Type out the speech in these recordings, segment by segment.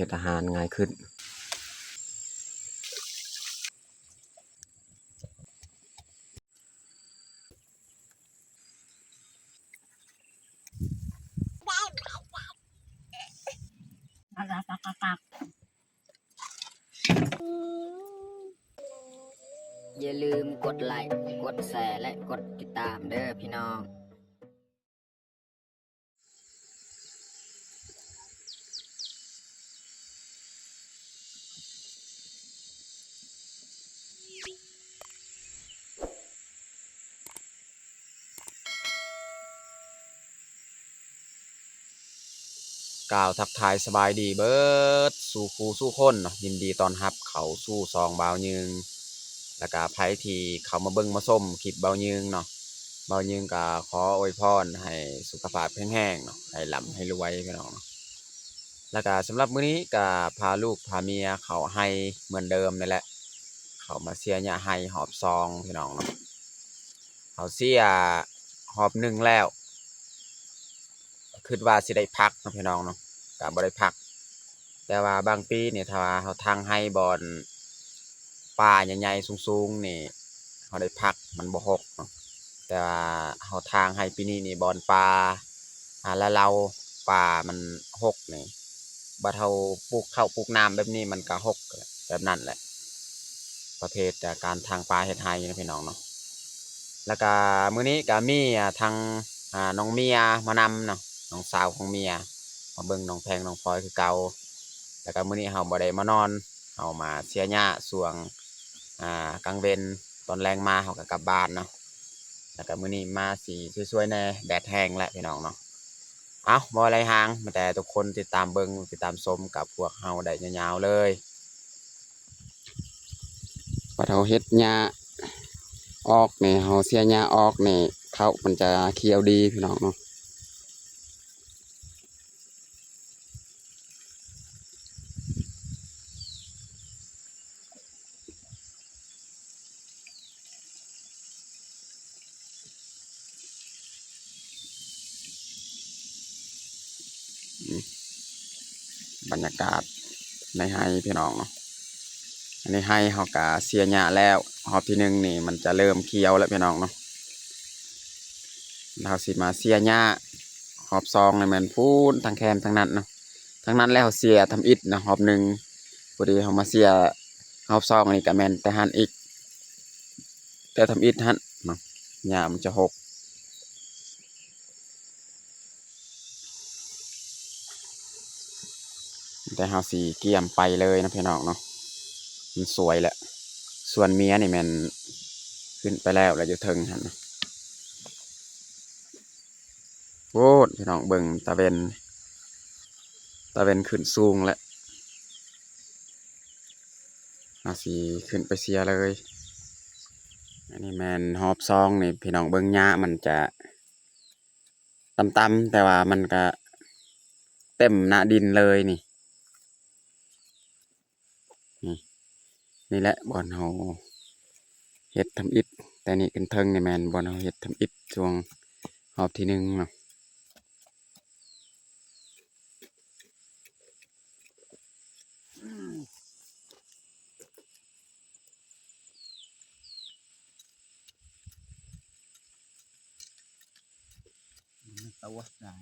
ฮ็ดอาหารง่ายขึ้นอย่าลืมกดไลค์กดแชร์และกดติดตามเด้อพี่น้องกล่าวทักทายสบายดีเบิดสู่ครูสู่คนเนาะยินดีต้อนรับเขาสู่ซองบ่าวยึงแล้วก็ไผที่เขามาเบิ่งมาส้มคลิปบ่าวยึงเนาะบ่าวยึงก็ขออวยพรให้สุขภาพแข็งแรงเนาะให้ร่ำให้รวยพี่น้องเนาะแล้วก็สำหรับมื้อนี้ก็พาลูกพาเมียเขาให้เหมือนเดิมนี่แหละเขามาเสียหญ้าให้หอบซองพี่น้องเนาะเขาเสียหอบหนึ่งแล้วคิดว่าสิได้พักเนาะพี่น้องเนาะก็บ่ได้พักแต่ว่าบางปีเนี่ยถ้าว่าเขาทางให้บอนป่าใหญ่ๆสูงๆนี่เขาได้พักมันบ่หกเนาะแต่ว่าเขาทางให้ปีนี้นี่บอนป่าแล้วเราป่ามันหกนี่บัดเฮาปลูกข้าวปลูกน้ำแบบนี้มันก็หกแบบนั้นแหละประเภทการทางป่าเฮ็ดไร่นะพี่น้องเนาะแล้วก็มื้อนี้ก็มีทางน้องเมียมานำเนาะน้องสาวของเมียมาเบิ่งน้องแพงน้องพลอยคือเก่าแล้วก็มื้อนี้เฮาบ่ได้มานอนเฮามาเสียหญ้าช่วงกลางเว้นตอนแลงมาเฮาก็กลับบ้านเนาะแล้วก็มื้อนี้มาสีสวยๆแน่แดดแห้งแล้วพี่น้องเนาะเอาบ่อะไรห่างมาแต่ทุกคนติดตามเบิ่งติดตามชมกับพวกเฮาได้ยาวๆเลยว่าเฮาเฮ็ดหญ้าออกนี่เฮาเสียหญ้าออกนี่ข้าวมันจะเขียวดีพี่น้องเนาะบรรยากาศในไฮพี่น้องเนาะอันนี้ไฮเฮากะเสียหญ้าแล้วรอบที่หนึ่งนี่มันจะเริ่มเขียวแล้วพี่น้องเนาะเราสิมาเสียหญ้ารอบสองนี่มันพูนทางแคมทางนั้นเนาะทางนั้นแล้วเสียทำอิฐนะรอบหนึ่งพอดีเขามาเสียรอบสองนี่ก็แมนแต่หันอีกแต่ทำอิฐหันเนาะหญ้ามันจะหกแต่เฮาสีเกี่ยมไปเลยนะพี่น้องเนาะมันสวยแหละส่วนเมียนี่แมันขึ้นไปแล้วอยู่เทิงหันโอ้พี่น้องเบิ่งตะเวนขึ้นสูงแล้วเอาสีขึ้นไปเสียเลยอันนี้แมนฮอบซองนี่พี่น้องเบิ่งหญ้ามันจะต่ำๆแต่ว่ามันก็เต็มหน้าดินเลยนี่นี่แหละบอนเฮาเฮ็ดทำอิฐแต่นี่กันเทิงนี่แมนบอนเฮาเฮ็ดทำอิฐช่วงรอบที่หนึ่งเนาะตัวใหญ่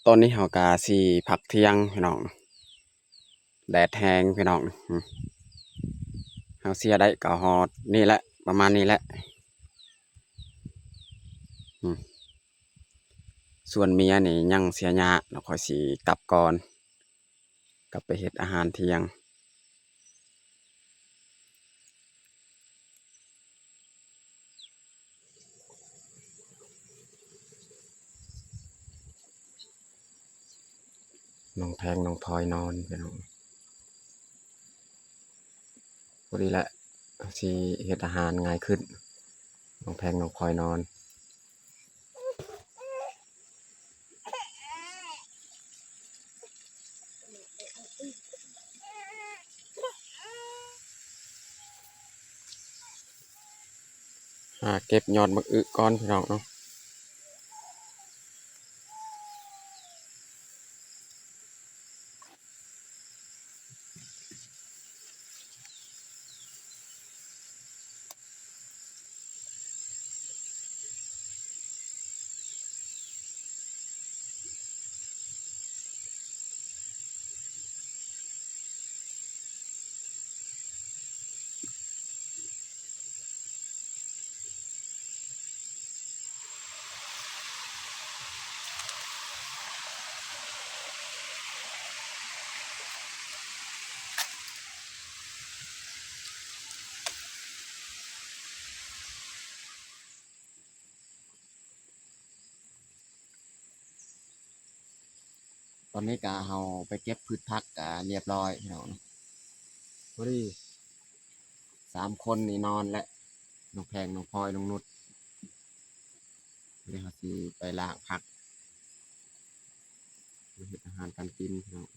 ตอนนี้เฮากาสิพักเที่ยงพี่น้องแดดแรงพี่น้องเฮาเสียได้ก็ฮอดนี่แหละประมาณนี้แหละอืมส่วนเมียนี่ยังเสียหญ้าแล้วค่อยสิกลับก่อนกลับไปเฮ็ดอาหารเที่ยงน้องแพงน้องพลอยนอนพี่น้องพอดีแหละสิเฮ็ดอาหารง่ายขึ้นน้องแพงน้องพลอยนอนหาเก็บยอดบักอึก่อนพี่น้องเนาะตอนนี้ก็เฮาไปเก็บพืชผักก็เรียบร้อยพี่น้องเนาะพอดี3คนนี่นอนแล้วน้องแพงน้องพลอยน้องนุชเดี๋ยวเฮาสิไปล้างผักมาเฮ็ดอาหารการกินพี่น้อง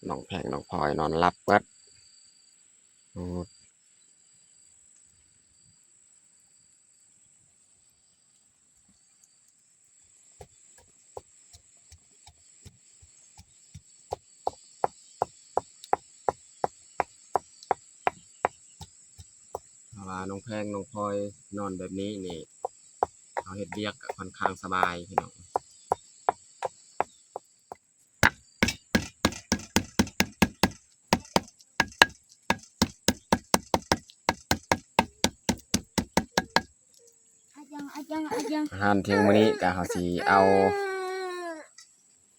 น้องแพงน้องพลอยนอนหลับเบิดโอ้ถ้าว่าน้องแพงน้องพลอยนอนแบบนี้นี่เฮาเฮ็ดเวียกก็ค่อนข้างสบายพี่น้องอาหารเที่ยงมื้อนี้ก็เฮาสิเอา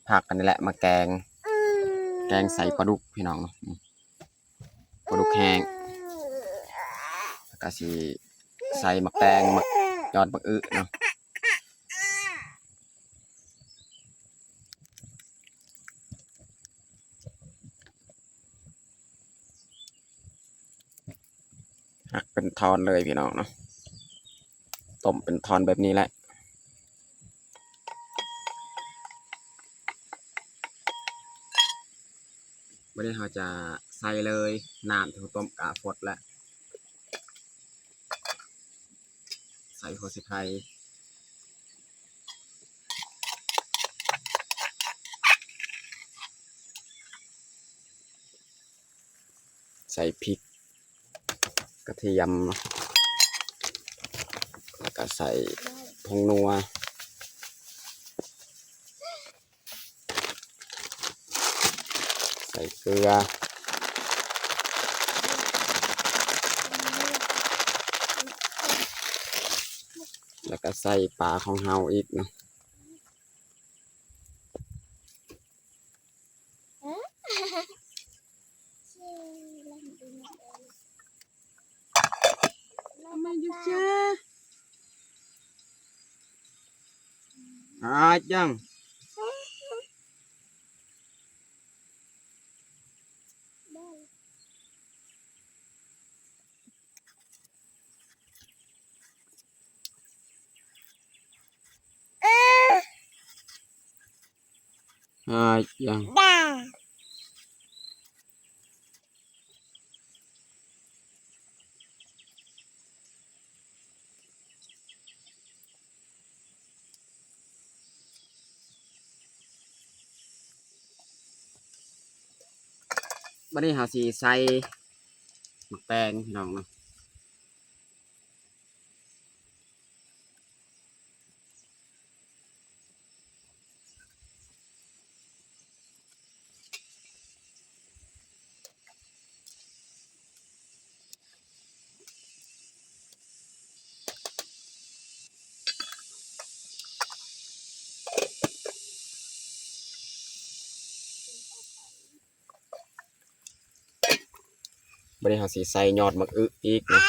ผักอันนี้แหละมาแกงใส่ปลาดุกพี่น้องเนาะปลาดุกแห้งแล้วก็สิใส่หมักแตงหมักยอดบักอึเนาะหักเป็นทอนเลยพี่น้องเนาะต้มเป็นทอนแบบนี้แหละไม่ได้เราจะใส่เลยน้ำที่เราต้มกะฟดแล้วใส่หัวสิไข่ใส่พริกกระเทียมเนาะแล้วก็ใส่ผงนัวใส่เกลือแล้วก็ใส่ปลาของเฮาอีกเนาะ ยังยังบัดนี้เฮาสิใส่หมักแตงพี่น้องเนาะบัดนี้เฮาสิใส่ยอดมะอึอีกเนาะ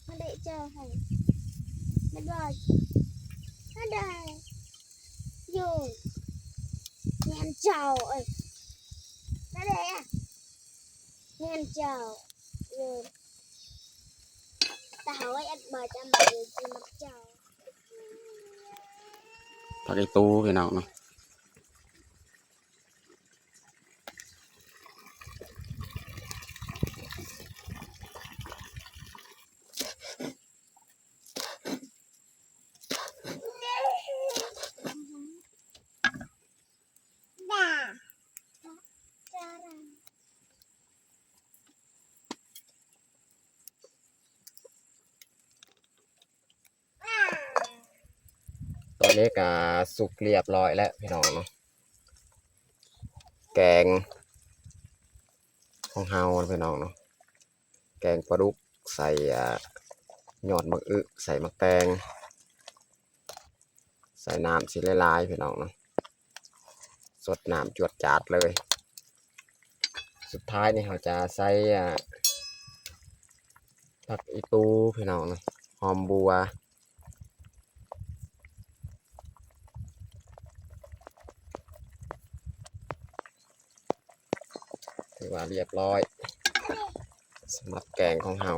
ไม่ได้เจอให้ไม่ได้ไม่ได้อยู่เงียนเจ้าเอ้ยไม่ได้อะเงียนเจ้าอยู่แต่หาว่าอัดบาจะมาอยู่ที่มักเจ้า ผักอีตูพี่น้องเนาะตอนนี้ก็สุกเรียบร้อยแล้วพี่น้องเนาะแกงของเฮาพี่น้องเนาะแกงปลาดุกใส่ยอดมะอึใส่มะแตงใส่น้ำสีลายๆพี่น้องเนาะสดน้ำจวดจาดเลย สุดท้ายนี่เราจะใส่ผักอีตูพี่น้องเนาะหอมบัวถือว่าเรียบร้อยสำหรับแกงของเฮา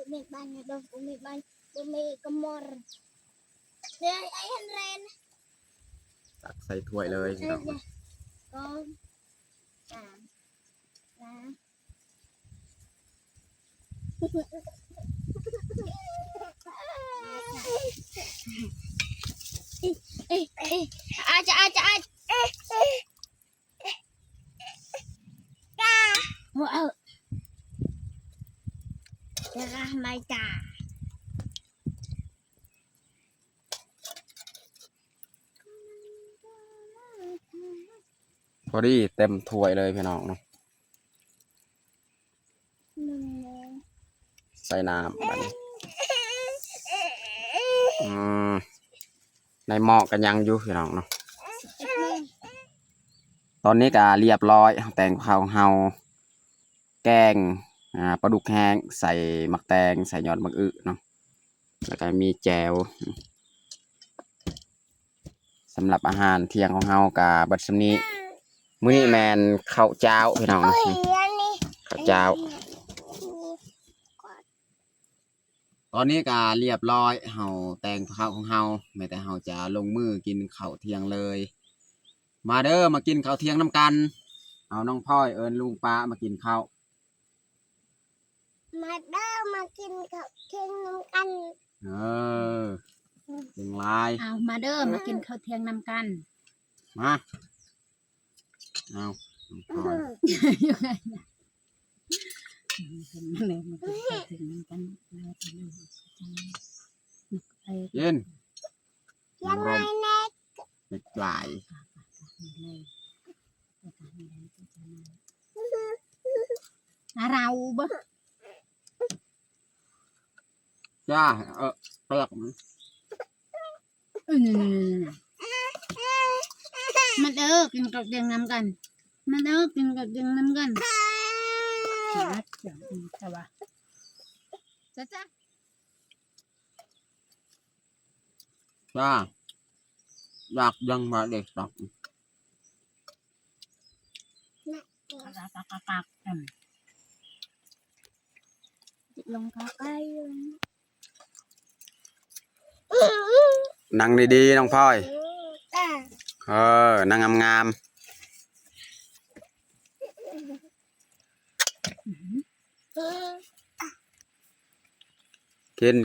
Bumi banyak dong, bumi banyak, bumi kemor. Deh, ayah ren. ตักใส่ถ้วยเลยพี่น้อง Con, làm, làm. Ai. Wow. Darah Maita. พอดีเต็มถ้วยเลยพี่น้องเนาะใส่น้ำมันในหม้อกันยังอยู่พี่น้องเนาะตอนนี้ก็เรียบร้อยแต่งข้าวของเฮาแกงปลาดุกแห้งใส่หมักแตงใส่ยอดมะอึเนาะแล้วก็มีแจวสำหรับอาหารเที่ยงของเฮากับบัดซำนี้มื้อนี้แมนข้าวเจ้าพี่น้องเนาะข้าวเจ้าตอนนี้ก็เรียบร้อยเฮาแต่งข้าวของเฮาแม้แต่เฮาจะลงมือกินข้าวเที่ยงเลยมาเด้อมากินข้าวเที่ยงน้ำกันเอาน้องพ่อยเอิญลุงป้ามากินข้าว มาเด้อมากินกับเค็งน้ำกัน ถึงลาย เอามาเด้อมากินข้าวเที่ยงนำกัน มาเอาน้องพ่อย ยังไงนะเป็นอะไรมากินข้าวเที่ยงนำกันแล้วไปเลย เย็น ยังไงแน่ เด็กหลาย เราบ่ จ้าเปลือกมัน มันกินกับเดียงน้ำกันมันกินกับเดียงน้ำกันชัดจังใช่ปะจ้า จ้าอยากยังมาเด็กตัก ปักลงกาไก่ นั่งดีๆน้องพลอย อ่า นั่งงาม กิน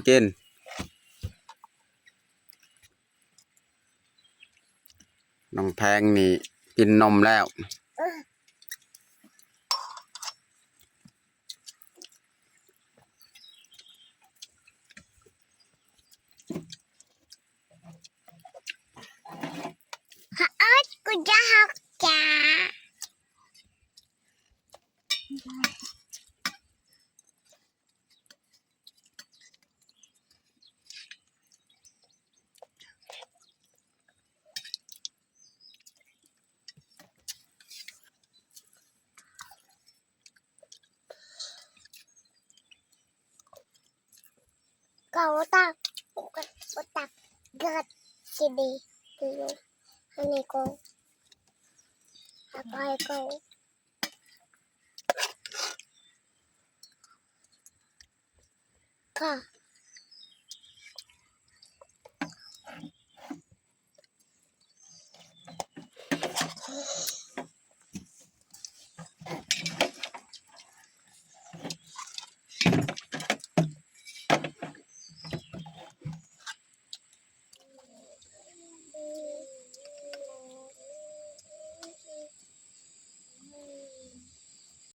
น้องแพงนี่กินนมแล้ว กูจะหักจ้า Kau tak, bukan otak, gerak sini dulu. Ini kau, apa kau? Kau.